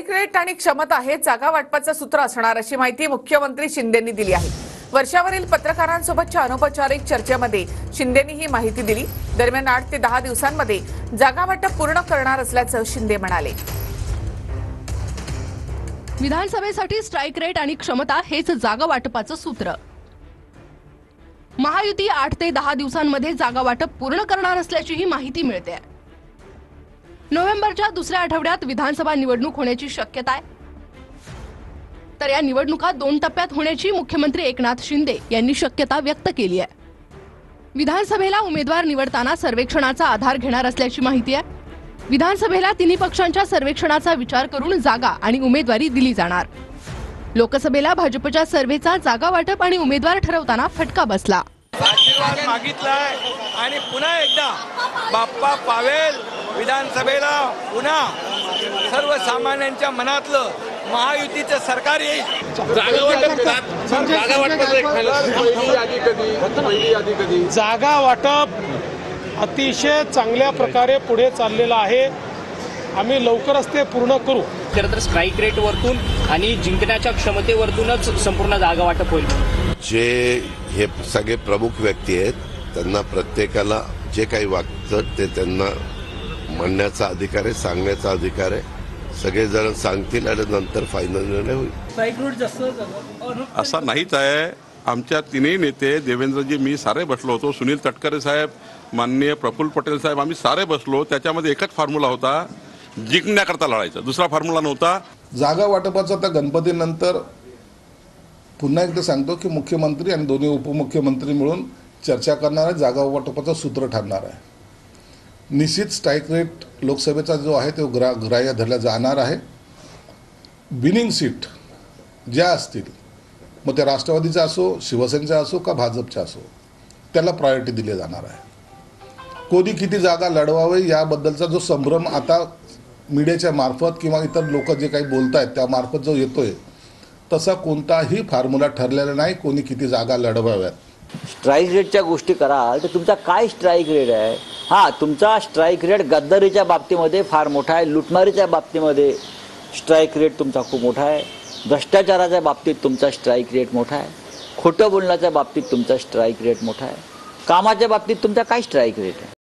Strike rate आणि क्षमता हे जागा वाटपाचं सूत्र असणार अशी माहिती मुख्यमंत्री शिंदेंनी दिली आहे। वर्षावरील पत्रकारांसोबतच्या अनौपचारिक चर्चेमध्ये शिंदेंनी ही माहिती दिली। दरम्यान 8 ते 10 दिवसांमध्ये जागा वाटप पूर्ण करणार असल्याचं शिंदे म्हणाले। विधानसभेसाठी स्ट्राईक रेट आणि क्षमता हेच जागा वाटपाचं सूत्र। महायुती 8 ते 10 दिवसांमध्ये जागा वाटप पूर्ण करणार असल्याची ही माहिती मिळते। नोव्हेंबरच्या दुसऱ्या आठवड्यात विधानसभा निवडणूक होण्याची शक्यता आहे। तर या निवडणुका 2 टप्प्यात होण्याची मुख्यमंत्री एकनाथ शिंदे यांनी शक्यता व्यक्त केली आहे। विधानसभेला उमेदवार निवडताना सर्वेक्षणाचा आधार घेणार असल्याची माहिती आहे। विधानसभेला तिन्ही पक्षांच्या सर्वेक्षणाचा विचार करून जागा आणि उमेदवारी दिली जाणार। लोकसभेला भाजपच्या सर्व्हेचा जागा वाटप आणि उमेदवार ठरवताना फटका बसला। आशीर्वाद मागितलाय आणि पुन्हा एकदा बाप्पा पावेल विधानसभेला, पुन्हा सर्वसामान्यांच्या मनातलं महायुतीचं सरकार येईल। जागा वाटप अतिशय चांगल्या प्रकारे पुढे चाललेलं आहे। आम्ही लवकरच ते पूर्ण करू। खरं तर स्ट्राईक रेट वरतून आणि जिंकण्याच्या क्षमतेवरतूनच संपूर्ण जागा वाटप होईल। जे हे सगळे प्रमुख व्यक्ती आहेत त्यांना प्रत्येकाला जे काही वाटतं ते त्यांना म्हणण्याचा अधिकार आहे, सांगण्याचा अधिकार आहे। सगळे जण सांगतील आणि नंतर फायनल निर्णय होईल। स्ट्राईक रेट जास्त असा नाहीच आहे। आमच्या तिन्ही नेते देवेंद्रजी, मी सारे बसलो होतो, सुनील तटकरे साहेब, माननीय प्रफुल्ल पटेल साहेब, आम्ही सारे बसलो। त्याच्यामध्ये एकच फॉर्म्युला होता, जिंकण्याकरता लढायचा, दुसरा फॉर्म्युला नव्हता। जागा वाटपाचा आता गणपतीनंतर पुन्हा एकदा सांगतो की मुख्यमंत्री आणि दोन्ही उपमुख्यमंत्री मिळून चर्चा करणार आहे। जागा वाटपाचं सूत्र ठरणार आहे। निश्चित स्ट्राईक रेट लोकसभेचा जो आहे तो ग्राह्य धरला जाणार आहे। विनिंग सीट ज्या असतील, मग ते राष्ट्रवादीचा असो, शिवसेनेचा असो का भाजपचा असो, त्याला प्रायोरिटी दिली जाणार आहे। कोणी किती जागा लढवावे याबद्दलचा जो संभ्रम आता मीडियाच्या मार्फत किंवा इतर लोक जे काही बोलत आहेत त्या मार्फत जो येतोय, तसा कोणताही फॉर्म्युला ठरलेला नाही कोणी किती जागा लढवाव्यात। स्ट्राईक रेटच्या गोष्टी कराल तर तुमचा काय स्ट्राईक रेट आहे? हां, तुमचा स्ट्राईक रेट गद्दारीच्या बाबतीमध्ये फार मोठा आहे, लुटमारीच्या बाबतीमध्ये स्ट्राईक रेट तुमचा खूप मोठा आहे, भ्रष्टाचाराच्या बाबतीत तुमचा स्ट्राईक रेट मोठा आहे, खोटं बोलण्याच्या बाबतीत तुमचा स्ट्राईक रेट मोठा आहे, कामाच्या बाबतीत तुमचा काय स्ट्राईक रेट आहे?